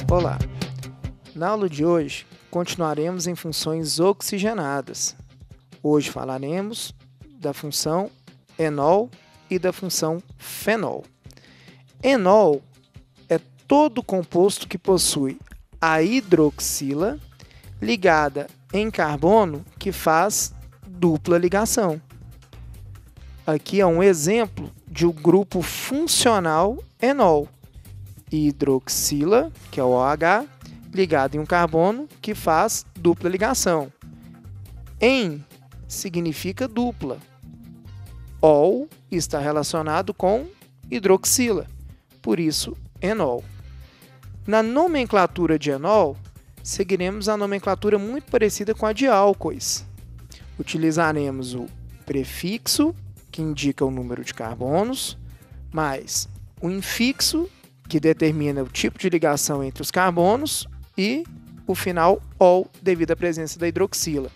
Olá! Na aula de hoje, continuaremos em funções oxigenadas. Hoje falaremos da função enol e da função fenol. Enol é todo composto que possui a hidroxila ligada em carbono que faz dupla ligação. Aqui é um exemplo de um grupo funcional enol. Hidroxila, que é o OH, ligado em um carbono que faz dupla ligação. En significa dupla. Ol está relacionado com hidroxila, por isso enol. Na nomenclatura de enol, seguiremos a nomenclatura muito parecida com a de álcoois. Utilizaremos o prefixo, que indica o número de carbonos, mais o infixo, que determina o tipo de ligação entre os carbonos, e o final ol, devido à presença da hidroxila.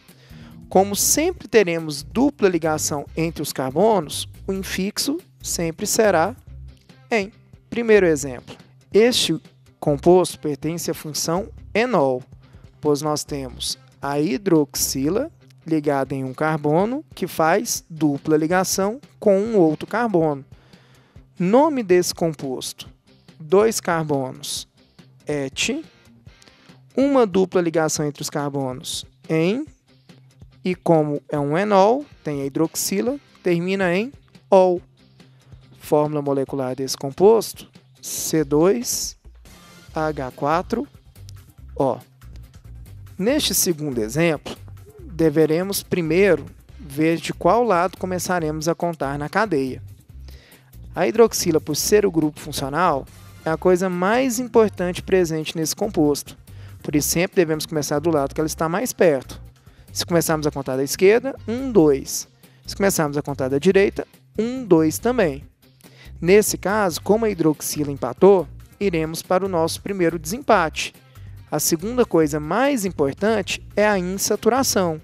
Como sempre teremos dupla ligação entre os carbonos, o infixo sempre será en. Primeiro exemplo. Este composto pertence à função enol, pois nós temos a hidroxila ligada em um carbono que faz dupla ligação com um outro carbono. Nome desse composto: 2 carbonos, et, uma dupla ligação entre os carbonos, en, e como é um enol, tem a hidroxila, termina em ol. Fórmula molecular desse composto: C2H4O. Neste segundo exemplo, deveremos primeiro ver de qual lado começaremos a contar na cadeia. A hidroxila, por ser o grupo funcional, é a coisa mais importante presente nesse composto. Por isso, sempre devemos começar do lado que ela está mais perto. Se começarmos a contar da esquerda, 1, 2. Se começarmos a contar da direita, 1, 2 também. Nesse caso, como a hidroxila empatou, iremos para o nosso primeiro desempate. A segunda coisa mais importante é a insaturação.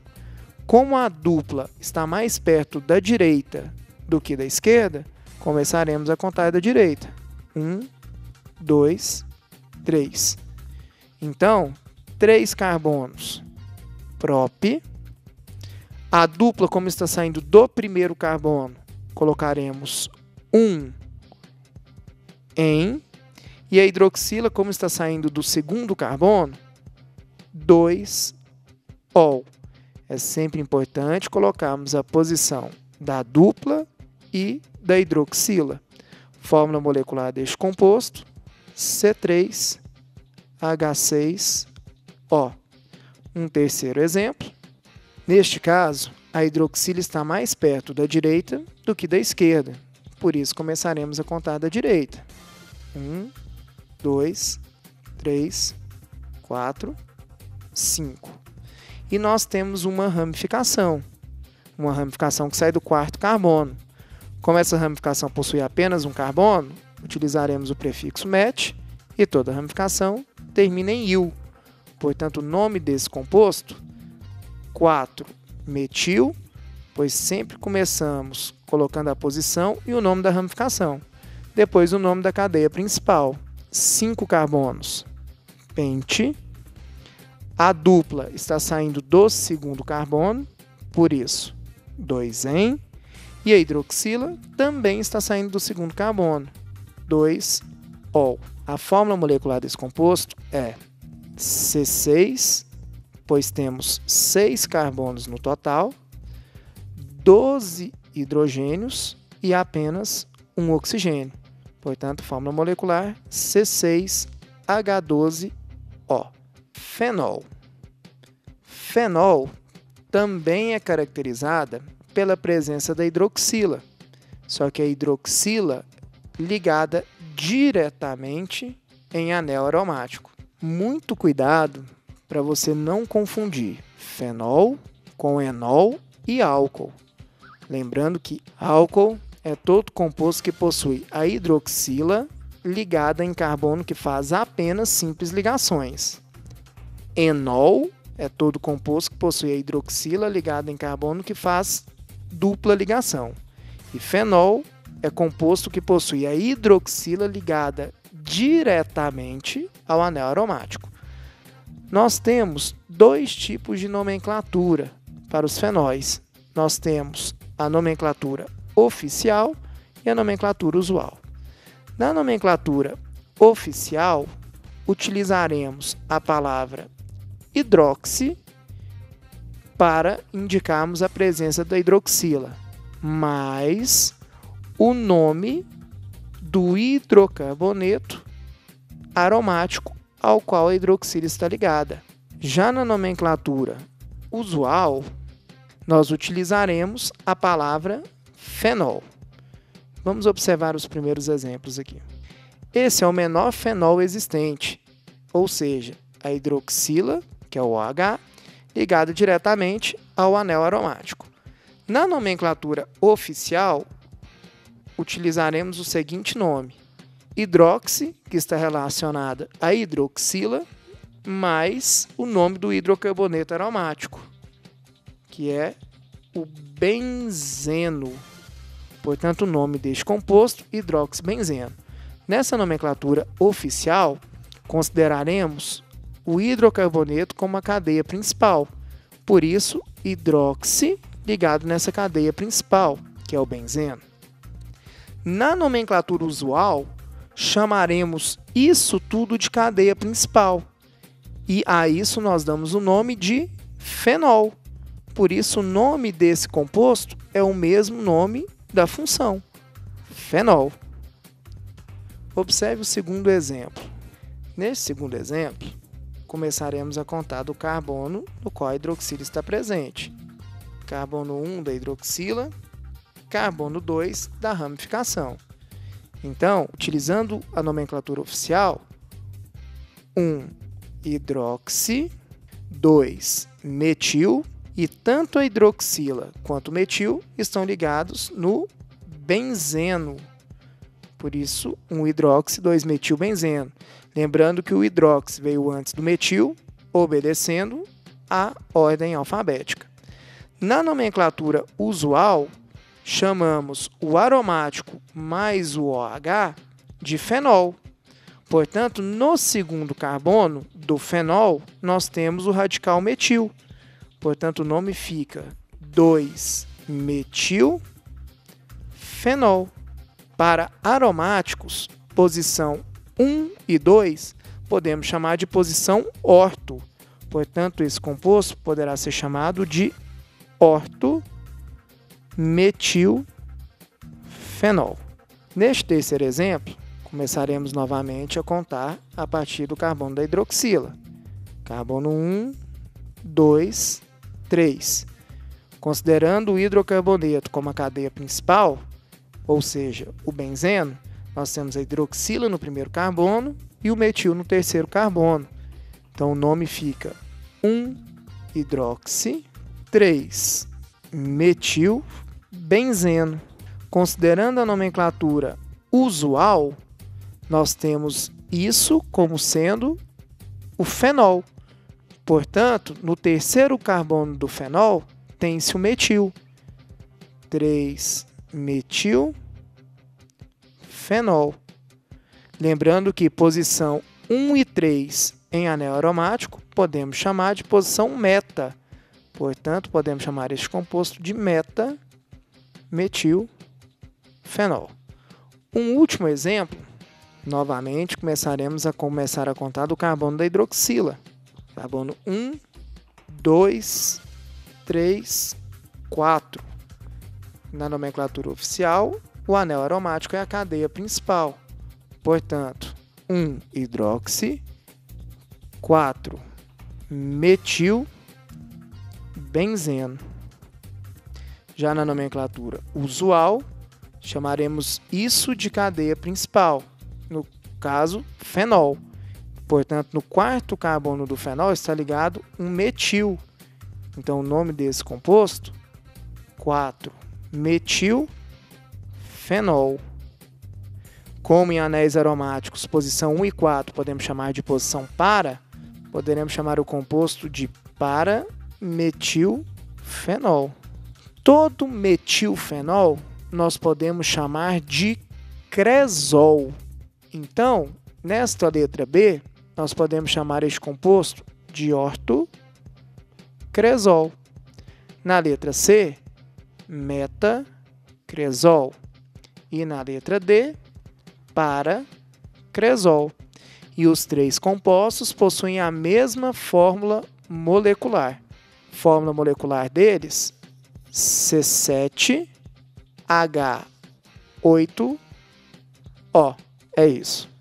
Como a dupla está mais perto da direita do que da esquerda, começaremos a contar da direita. 1, 2, 3. Então, 3 carbonos, prop. A dupla, como está saindo do primeiro carbono, colocaremos 1 en. E a hidroxila, como está saindo do segundo carbono, 2 ol. É sempre importante colocarmos a posição da dupla e da hidroxila. Fórmula molecular deste composto: C3H6O. Um terceiro exemplo. Neste caso, a hidroxila está mais perto da direita do que da esquerda. Por isso, começaremos a contar da direita. 1, 2, 3, 4, 5. E nós temos uma ramificação que sai do quarto carbono. Como essa ramificação possui apenas um carbono, utilizaremos o prefixo met e toda ramificação termina em il. Portanto, o nome desse composto, 4-metil, pois sempre começamos colocando a posição e o nome da ramificação. Depois o nome da cadeia principal, 5 carbonos, pente. A dupla está saindo do segundo carbono, por isso 2-en. E a hidroxila também está saindo do segundo carbono, 2-ol. A fórmula molecular desse composto é C6, pois temos 6 carbonos no total, 12 hidrogênios e apenas um oxigênio. Portanto, fórmula molecular C6H12O. Fenol. Fenol também é caracterizada pela presença da hidroxila, só que a hidroxila ligada diretamente em anel aromático. Muito cuidado para você não confundir fenol com enol e álcool. Lembrando que álcool é todo composto que possui a hidroxila ligada em carbono que faz apenas simples ligações. Enol é todo composto que possui a hidroxila ligada em carbono que faz dupla ligação. E fenol é composto que possui a hidroxila ligada diretamente ao anel aromático. Nós temos dois tipos de nomenclatura para os fenóis. Nós temos a nomenclatura oficial e a nomenclatura usual. Na nomenclatura oficial, utilizaremos a palavra hidroxi para indicarmos a presença da hidroxila, mais o nome do hidrocarboneto aromático ao qual a hidroxila está ligada. Já na nomenclatura usual, nós utilizaremos a palavra fenol. Vamos observar os primeiros exemplos aqui. Esse é o menor fenol existente, ou seja, a hidroxila, que é o OH, ligado diretamente ao anel aromático. Na nomenclatura oficial, utilizaremos o seguinte nome: hidroxi, que está relacionada à hidroxila, mais o nome do hidrocarboneto aromático, que é o benzeno. Portanto, o nome deste composto, hidroxibenzeno. Nessa nomenclatura oficial, consideraremos o hidrocarboneto como a cadeia principal. Por isso, hidroxi ligado nessa cadeia principal, que é o benzeno. Na nomenclatura usual, chamaremos isso tudo de cadeia principal. E a isso nós damos o nome de fenol. Por isso, o nome desse composto é o mesmo nome da função, fenol. Observe o segundo exemplo. Neste segundo exemplo, começaremos a contar do carbono no qual a hidroxila está presente. Carbono 1 da hidroxila, carbono 2 da ramificação. Então, utilizando a nomenclatura oficial, 1 hidroxi, 2 metil, e tanto a hidroxila quanto o metil estão ligados no benzeno. Por isso, 1 hidroxi, 2 metilbenzeno. Lembrando que o hidroxi veio antes do metil, obedecendo à ordem alfabética. Na nomenclatura usual, chamamos o aromático mais o OH de fenol. Portanto, no segundo carbono do fenol, nós temos o radical metil. Portanto, o nome fica 2-metilfenol. Para aromáticos, posição 1 e 2, podemos chamar de posição orto. Portanto, esse composto poderá ser chamado de ortometilfenol. Neste terceiro exemplo, começaremos novamente a contar a partir do carbono da hidroxila. Carbono 1, 2, 3. Considerando o hidrocarboneto como a cadeia principal, ou seja, o benzeno, nós temos a hidroxila no primeiro carbono e o metil no terceiro carbono. Então, o nome fica 1-hidroxi, 3-metilbenzeno. Considerando a nomenclatura usual, nós temos isso como sendo o fenol. Portanto, no terceiro carbono do fenol, tem-se o metil. 3-metilfenol. Lembrando que posição 1 e 3 em anel aromático podemos chamar de posição meta. Portanto, podemos chamar este composto de meta-metilfenol. Um último exemplo, novamente começaremos a contar do carbono da hidroxila. Carbono 1, 2, 3, 4. Na nomenclatura oficial, o anel aromático é a cadeia principal. Portanto, 1 hidroxi, 4 metilbenzeno. Já na nomenclatura usual, chamaremos isso de cadeia principal, no caso, fenol. Portanto, no quarto carbono do fenol está ligado um metil. Então, o nome desse composto, 4-metilfenol. Como em anéis aromáticos, posição 1 e 4 podemos chamar de posição para, poderemos chamar o composto de para-metilfenol. Todo metilfenol nós podemos chamar de cresol. Então, Nesta letra B, nós podemos chamar este composto de ortocresol. Na letra C, metacresol. E na letra D, paracresol. E os três compostos possuem a mesma fórmula molecular. Fórmula molecular deles, C7H8O. É isso.